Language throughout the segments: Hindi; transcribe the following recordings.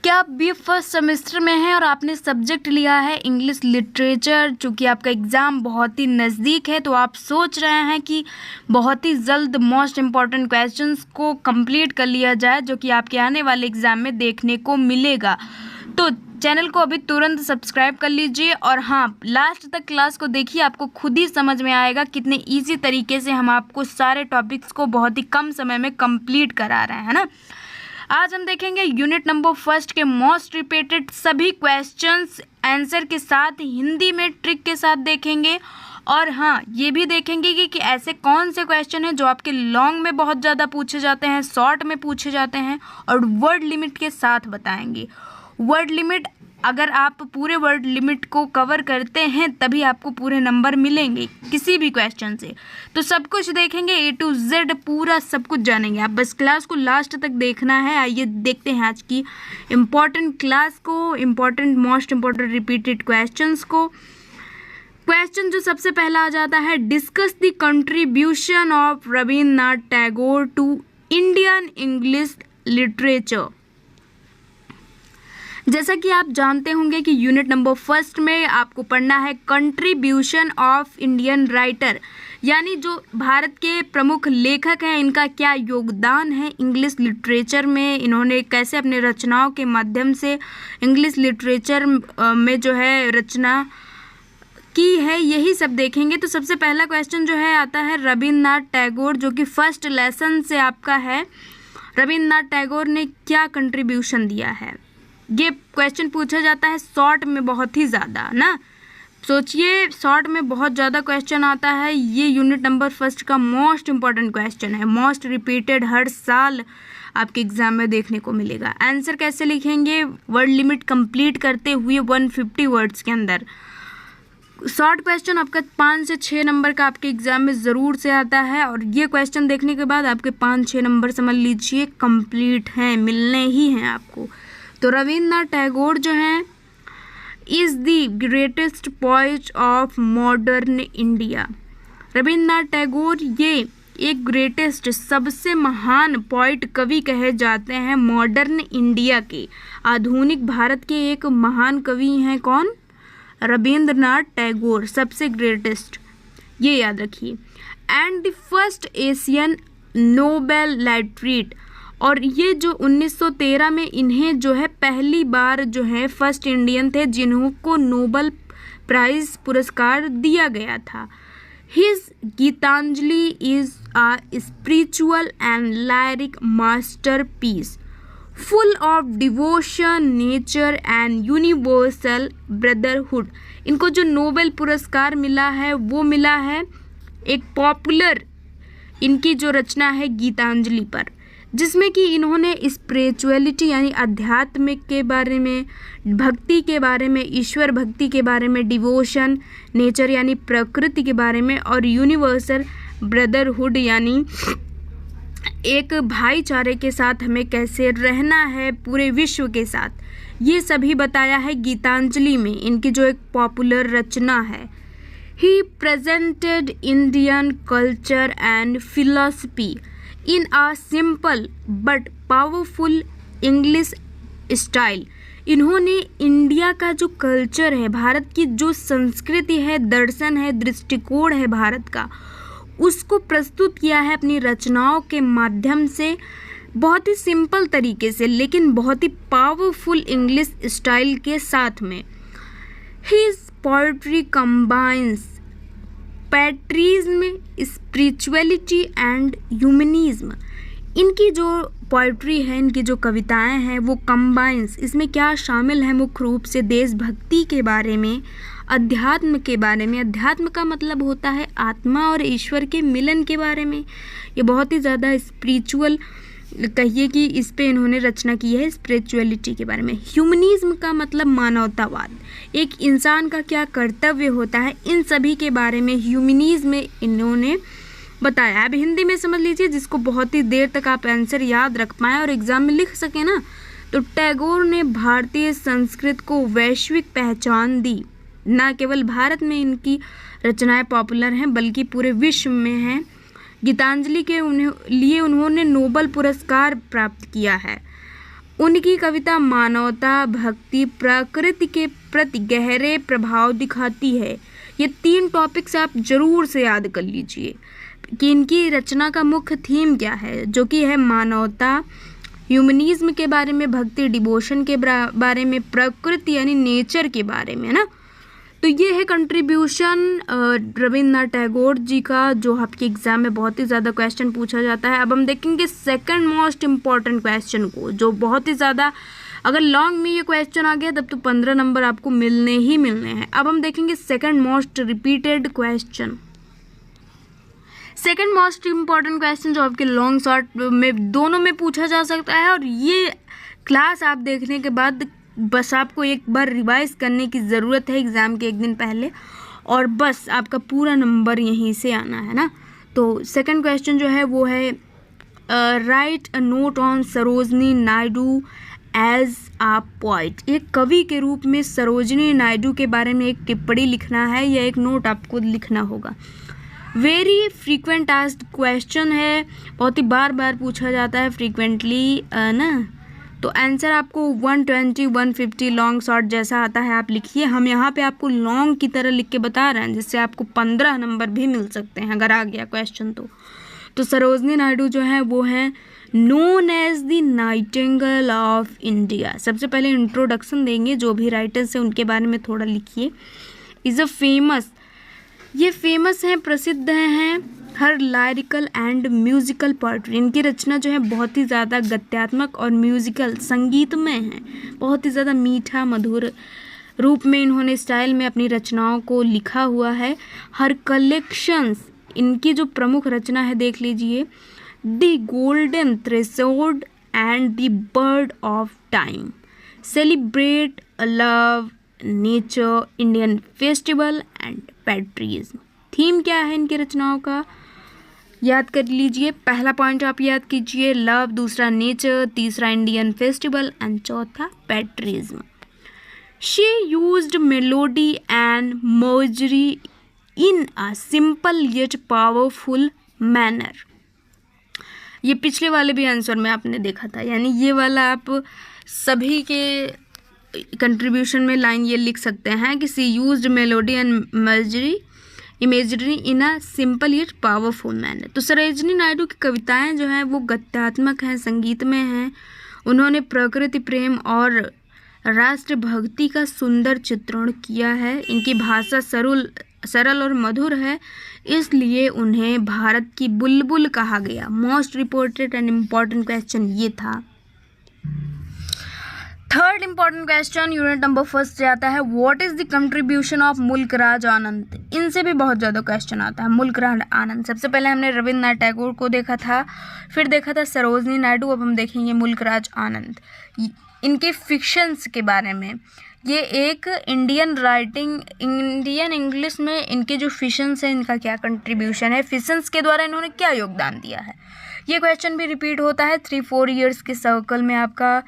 क्या आप बी फर्स्ट सेमेस्टर में हैं और आपने सब्जेक्ट लिया है इंग्लिश लिटरेचर, चूँकि आपका एग्ज़ाम बहुत ही नज़दीक है तो आप सोच रहे हैं कि बहुत ही जल्द मोस्ट इम्पॉर्टेंट क्वेश्चंस को कंप्लीट कर लिया जाए जो कि आपके आने वाले एग्ज़ाम में देखने को मिलेगा। तो चैनल को अभी तुरंत सब्सक्राइब कर लीजिए और हाँ, लास्ट तक क्लास को देखिए, आपको खुद ही समझ में आएगा कितने ईजी तरीके से हम आपको सारे टॉपिक्स को बहुत ही कम समय में कंप्लीट करा रहे हैं ना। आज हम देखेंगे यूनिट नंबर फर्स्ट के मोस्ट रिपीटेड सभी क्वेश्चंस आंसर के साथ हिंदी में ट्रिक के साथ देखेंगे। और हाँ, ये भी देखेंगे कि ऐसे कौन से क्वेश्चन हैं जो आपके लॉन्ग में बहुत ज़्यादा पूछे जाते हैं, शॉर्ट में पूछे जाते हैं और वर्ड लिमिट के साथ बताएंगे। वर्ड लिमिट, अगर आप पूरे वर्ड लिमिट को कवर करते हैं तभी आपको पूरे नंबर मिलेंगे किसी भी क्वेश्चन से। तो सब कुछ देखेंगे, ए टू जेड पूरा सब कुछ जानेंगे। आप बस क्लास को लास्ट तक देखना है। आइए देखते हैं आज की इम्पॉर्टेंट क्लास को, important most important repeated questions को। क्वेश्चन जो सबसे पहला आ जाता है, discuss the contribution of Rabindranath Tagore to Indian English literature. जैसा कि आप जानते होंगे कि यूनिट नंबर फर्स्ट में आपको पढ़ना है कंट्रीब्यूशन ऑफ इंडियन राइटर, यानी जो भारत के प्रमुख लेखक हैं इनका क्या योगदान है इंग्लिश लिटरेचर में, इन्होंने कैसे अपने रचनाओं के माध्यम से इंग्लिश लिटरेचर में जो है रचना की है, यही सब देखेंगे। तो सबसे पहला क्वेश्चन जो है आता है रविन्द्रनाथ टैगोर, जो कि फर्स्ट लेसन से आपका है। रविन्द्रनाथ टैगोर ने क्या कंट्रीब्यूशन दिया है, ये क्वेश्चन पूछा जाता है शॉर्ट में बहुत ही ज़्यादा ना। सोचिए, शॉर्ट में बहुत ज़्यादा क्वेश्चन आता है। ये यूनिट नंबर फर्स्ट का मोस्ट इम्पॉर्टेंट क्वेश्चन है, मोस्ट रिपीटेड, हर साल आपके एग्जाम में देखने को मिलेगा। आंसर कैसे लिखेंगे, वर्ड लिमिट कंप्लीट करते हुए 150 वर्ड्स के अंदर। शॉर्ट क्वेश्चन आपका 5 से 6 नंबर का आपके एग्जाम में ज़रूर से आता है और ये क्वेश्चन देखने के बाद आपके 5-6 नंबर समझ लीजिए कंप्लीट हैं, मिलने ही हैं आपको। तो रविन्द्रनाथ टैगोर जो हैं is the greatest poet of modern India. Rabindranath Tagore ये एक ग्रेटेस्ट, सबसे महान पोएट कवि कहे जाते हैं मॉडर्न इंडिया के, आधुनिक भारत के एक महान कवि हैं। कौन? रविन्द्रनाथ टैगोर, सबसे ग्रेटेस्ट, ये याद रखिए। And the first Asian Nobel laureate, और ये जो 1913 में इन्हें जो है पहली बार जो है फर्स्ट इंडियन थे जिन्हों को नोबेल प्राइज पुरस्कार दिया गया था। His Gitanjali is a spiritual and lyric masterpiece full of devotion, nature and universal brotherhood. इनको जो नोबेल पुरस्कार मिला है वो मिला है एक पॉपुलर, इनकी जो रचना है गीतांजलि पर, जिसमें कि इन्होंने स्पिरिचुअलिटी यानी आध्यात्मिक के बारे में, भक्ति के बारे में, ईश्वर भक्ति के बारे में, डिवोशन, नेचर यानी प्रकृति के बारे में, और यूनिवर्सल ब्रदरहुड यानी एक भाईचारे के साथ हमें कैसे रहना है पूरे विश्व के साथ, ये सभी बताया है गीतांजलि में, इनकी जो एक पॉपुलर रचना है। He presented Indian culture and philosophy in a simple but powerful English style. इन्होंने इंडिया का जो कल्चर है, भारत की जो संस्कृति है, दर्शन है, दृष्टिकोण है भारत का, उसको प्रस्तुत किया है अपनी रचनाओं के माध्यम से, बहुत ही सिंपल तरीके से लेकिन बहुत ही पावरफुल इंग्लिश स्टाइल के साथ में। His poetry combines patriotism, spirituality and humanism. इनकी जो पोएट्री है, इनकी जो कविताएं हैं वो कंबाइंस, इसमें क्या शामिल है, मुख्य रूप से देशभक्ति के बारे में, अध्यात्म के बारे में। अध्यात्म का मतलब होता है आत्मा और ईश्वर के मिलन के बारे में। ये बहुत ही ज़्यादा स्पिरिचुअल कहिए कि इस पे इन्होंने रचना की है, स्पिरिचुअलिटी के बारे में। ह्यूमनिज्म का मतलब मानवतावाद, एक इंसान का क्या कर्तव्य होता है, इन सभी के बारे में ह्यूमनिज्म में इन्होंने बताया। अब हिंदी में समझ लीजिए, जिसको बहुत ही देर तक आप आंसर याद रख पाएँ और एग्जाम में लिख सकें ना। तो टैगोर ने भारतीय संस्कृत को वैश्विक पहचान दी। न केवल भारत में इनकी रचनाएं पॉपुलर हैं बल्कि पूरे विश्व में हैं। गीतांजलि के लिए उन्होंने नोबेल पुरस्कार प्राप्त किया है। उनकी कविता मानवता, भक्ति, प्रकृति के प्रति गहरे प्रभाव दिखाती है। ये 3 टॉपिक्स आप जरूर से याद कर लीजिए कि इनकी रचना का मुख्य थीम क्या है, जो कि है मानवता, ह्यूमनिज्म के बारे में, भक्ति डिवोशन के बारे में, प्रकृति यानी नेचर के बारे में, ना। तो ये है कंट्रीब्यूशन रविन्द्रनाथ टैगोर जी का, जो आपके एग्जाम में बहुत ही ज़्यादा क्वेश्चन पूछा जाता है। अब हम देखेंगे सेकंड मोस्ट इम्पॉर्टेंट क्वेश्चन को, जो बहुत ही ज़्यादा, अगर लॉन्ग में ये क्वेश्चन आ गया तब तो 15 नंबर आपको मिलने ही मिलने हैं। अब हम देखेंगे second most repeated question. Second most important question जो आपके लॉन्ग शॉर्ट में दोनों में पूछा जा सकता है, और ये क्लास आप देखने के बाद बस आपको एक बार रिवाइज करने की ज़रूरत है एग्ज़ाम के एक दिन पहले, और बस आपका पूरा नंबर यहीं से आना है, ना। तो सेकंड क्वेश्चन जो है वो है write a note on Sarojini Naidu as a poet. एक कवि के रूप में सरोजनी नायडू के बारे में एक टिप्पणी लिखना है या एक नोट आपको लिखना होगा। वेरी फ्रीक्वेंट आस्क्ड क्वेश्चन है, बहुत ही बार बार पूछा जाता है फ्रीक्वेंटली, ना। तो आंसर आपको 120, 150 लॉन्ग शॉर्ट जैसा आता है आप लिखिए। हम यहाँ पे आपको लॉन्ग की तरह लिख के बता रहे हैं, जिससे आपको 15 नंबर भी मिल सकते हैं अगर आ गया क्वेश्चन तो सरोजनी नायडू जो है वो है known as the nightingale of India. सबसे पहले इंट्रोडक्शन देंगे, जो भी राइटर्स हैं उनके बारे में थोड़ा लिखिए। इज़ अ फेमस, ये फेमस हैं, प्रसिद्ध हैं, हर लायरिकल एंड म्यूजिकल पोएट्री। इनकी रचना जो है बहुत ही ज़्यादा गद्यात्मक और म्यूजिकल संगीतमय है, बहुत ही ज़्यादा मीठा मधुर रूप में इन्होंने स्टाइल में अपनी रचनाओं को लिखा हुआ है। हर कलेक्शंस, इनकी जो प्रमुख रचना है देख लीजिए, the golden threshold and the bird of time, celebrate love, nature, Indian festival and patriotism. Theme क्या है इनकी रचनाओं का, याद कर लीजिए। पहला पॉइंट आप याद कीजिए लव, दूसरा नेचर, तीसरा इंडियन फेस्टिवल एंड चौथा patriotism. She used melody and imagery in a simple yet powerful manner. ये पिछले वाले भी आंसर में आपने देखा था, यानी ये वाला आप सभी के कंट्रीब्यूशन में लाइन ये लिख सकते हैं कि she used melody and imagery in a simple yet powerful manner. तो सरोजनी नायडू की कविताएं जो हैं वो गद्यात्मक हैं, संगीतमय हैं। उन्होंने प्रकृति प्रेम और राष्ट्रभक्ति का सुंदर चित्रण किया है। इनकी भाषा सरल और मधुर है, इसलिए उन्हें भारत की बुलबुल कहा गया। Most reported and important question ये था। Third important question unit number 1 से आता है, what is the contribution of Mulk Raj Anand. इनसे भी बहुत ज़्यादा क्वेश्चन आता है। मुल्कराज आनंद, सबसे पहले हमने रविन्द्रनाथ टैगोर को देखा था, फिर देखा था सरोजनी नायडू, अब हम देखेंगे मुल्कराज आनंद। इनके फिक्शंस के बारे में, ये एक इंडियन इंग्लिश में इनके जो फिक्शंस हैं इनका क्या कंट्रीब्यूशन है, फिक्शंस के द्वारा इन्होंने क्या योगदान दिया है। ये क्वेश्चन भी रिपीट होता है 3-4 ईयर्स के सर्कल में। आपका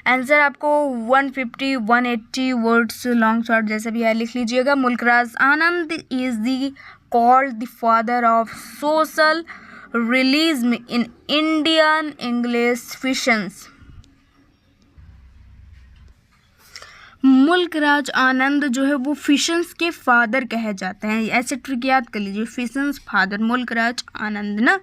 आंसर आपको 150, 180 वर्ड्स लॉन्ग शॉर्ट जैसे भी है लिख लीजिएगा। Mulk Raj Anand is the called the father of social realism in Indian English fictions. Mulk Raj Anand जो है वो फिक्शंस के फादर कहे जाते हैं, ऐसे ट्रिक याद कर लीजिए, फिक्शंस फादर मुल्कराज आनंद, ना।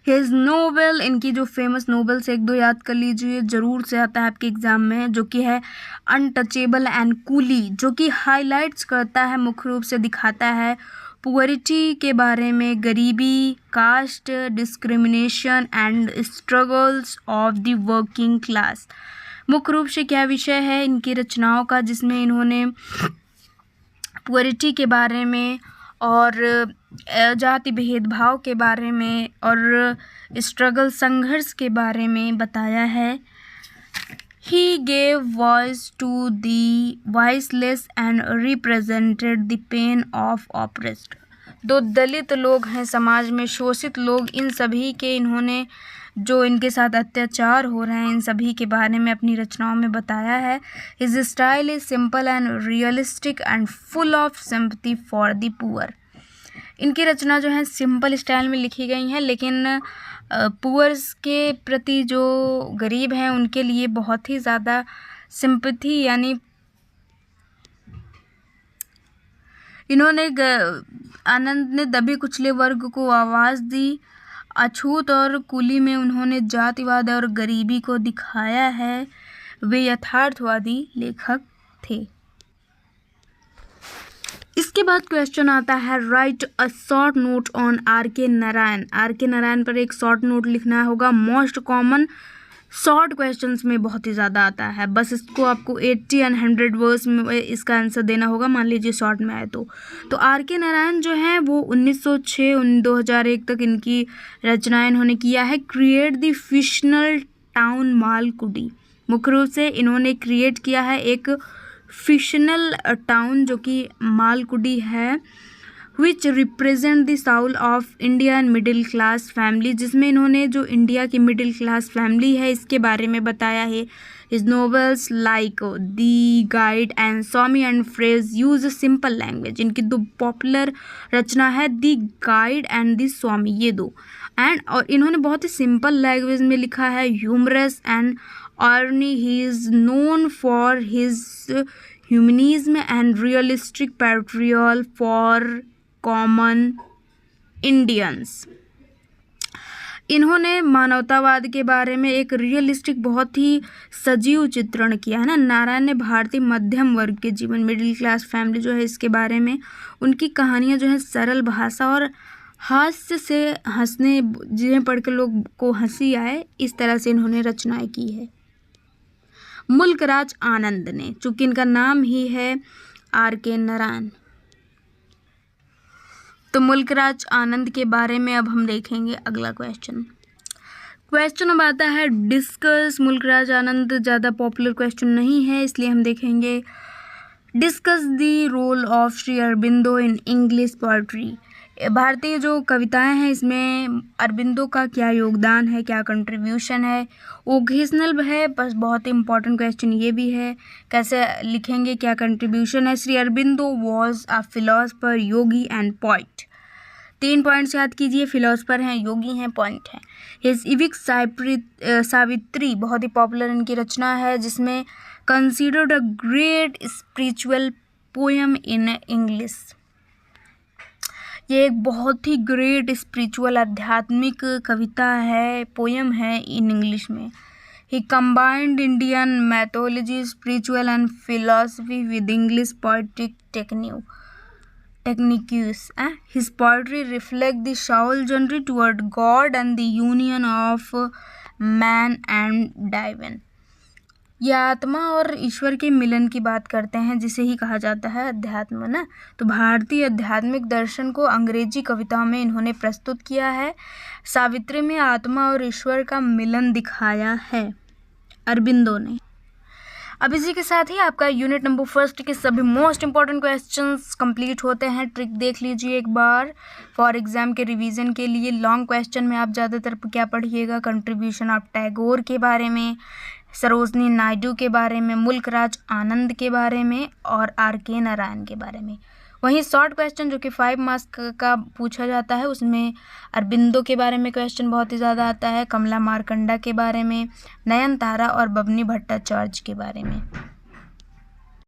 हिज नोवेल, इनकी जो फेमस नोवेल्स 1-2 याद कर लीजिए, ज़रूर से आता है आपके एग्जाम में, जो कि है अनटचेबल एंड कूली, जो कि हाईलाइट्स करता है, मुख्य रूप से दिखाता है पुअरिटी के बारे में, गरीबी, caste discrimination and struggles of the working class. मुख्य रूप से क्या विषय है इनकी रचनाओं का, जिसमें इन्होंने पुअरिटी के बारे में और जाति भेदभाव के बारे में और स्ट्रगल संघर्ष के बारे में बताया है। He gave voice to the voiceless and represented the pain of oppressed. जो दलित लोग हैं समाज में, शोषित लोग, इन सभी के इन्होंने जो इनके साथ अत्याचार हो रहे हैं इन सभी के बारे में अपनी रचनाओं में बताया है। His style is simple and realistic and full of sympathy for the poor. इनकी रचना जो है सिंपल स्टाइल में लिखी गई हैं, लेकिन पुअर्स के प्रति, जो गरीब हैं उनके लिए बहुत ही ज़्यादा सिंपैथी, यानी इन्होंने आनंद ने दबे कुचले वर्ग को आवाज़ दी। अछूत और कुली में उन्होंने जातिवाद और गरीबी को दिखाया है। वे यथार्थवादी लेखक थे। इसके बाद क्वेश्चन आता है, write a short note on R K Narayan. Are K Narayan पर एक शॉर्ट नोट लिखना होगा। मोस्ट कॉमन शॉर्ट क्वेश्चंस में बहुत ही ज़्यादा आता है, बस इसको आपको 80 एंड 100 वर्ड्स में इसका आंसर देना होगा, मान लीजिए शॉर्ट में आए तो आर के नारायण जो हैं वो 1906 2001 तक इनकी रचनाएं इन्होंने किया है। क्रिएट द फिक्शनल टाउन मालकुडी, मुख्य रूप से इन्होंने क्रिएट किया है एक फिक्शनल टाउन जो कि मालकुडी है, which represent the Saul of Indian middle class family, जिसमें इन्होंने जो इंडिया की मिडिल क्लास फैमिली है इसके बारे में बताया है। His novels like the guide and Swami and phrase use simple language. इनकी दो पॉपुलर रचना है, द गाइड एंड द स्वामी, ये दो, और इन्होंने बहुत ही सिंपल लैंग्वेज में लिखा है। Humorous and earthy, he is known for his humanism and realistic portrayal for common Indians. इन्होंने मानवतावाद के बारे में एक रियलिस्टिक, बहुत ही सजीव चित्रण किया है ना। नारायण ने भारतीय मध्यम वर्ग के जीवन, मिडिल क्लास फैमिली जो है इसके बारे में, उनकी कहानियाँ जो है सरल भाषा और हास्य से हंसने, जिन्हें पढ़कर लोग को हंसी आए, इस तरह से इन्होंने रचनाएं की है। मुल्कराज आनंद ने, चूँकि इनका नाम ही है आर के नारायण, तो मुल्कराज आनंद के बारे में अब हम देखेंगे अगला क्वेश्चन अब आता है, डिस्कस। मुल्कराज आनंद ज़्यादा पॉपुलर क्वेश्चन नहीं है, इसलिए हम देखेंगे, discuss the role of Shri Aurobindo in English poetry. भारतीय जो कविताएं हैं इसमें अरबिंदो का क्या योगदान है, क्या कंट्रीब्यूशन है। ओकेजनल है, बस बहुत ही इंपॉर्टेंट क्वेश्चन ये भी है, कैसे लिखेंगे, क्या कंट्रीब्यूशन है। Shri Aurobindo was a philosopher, Yogi and poet. 3 points याद कीजिए, फिलोसफर हैं, योगी हैं, पॉइंट हैं। हिज इविक सावित्री बहुत ही पॉपुलर इनकी रचना है, जिसमें considered a great spiritual poem in English. ये एक बहुत ही ग्रेट स्पिरिचुअल, आध्यात्मिक कविता है, पोएम है इन इंग्लिश में। He combined Indian mythology, spiritual and philosophy with English poetic techniques. His poetry reflect the soul journey toward God and the union of man and divine. यह आत्मा और ईश्वर के मिलन की बात करते हैं, जिसे ही कहा जाता है अध्यात्म ना। तो भारतीय आध्यात्मिक दर्शन को अंग्रेजी कविताओं में इन्होंने प्रस्तुत किया है। सावित्री में आत्मा और ईश्वर का मिलन दिखाया है अरबिंदो ने। अब इसी के साथ ही आपका यूनिट नंबर 1 के सभी मोस्ट इंपॉर्टेंट क्वेश्चंस कंप्लीट होते हैं। ट्रिक देख लीजिए एक बार फॉर एग्जाम के रिवीजन के लिए। लॉन्ग क्वेश्चन में आप ज़्यादातर क्या पढ़िएगा, कंट्रीब्यूशन ऑफ टैगोर के बारे में, सरोजनी नायडू के बारे में, मुल्कराज आनंद के बारे में और आर के नारायण के बारे में। वहीं शॉर्ट क्वेश्चन जो कि 5 मार्क्स का पूछा जाता है, उसमें अरबिंदो के बारे में क्वेश्चन बहुत ही ज़्यादा आता है, कमला मारकंडा के बारे में, नयनतारा और बबनी भट्टाचार्य के बारे में।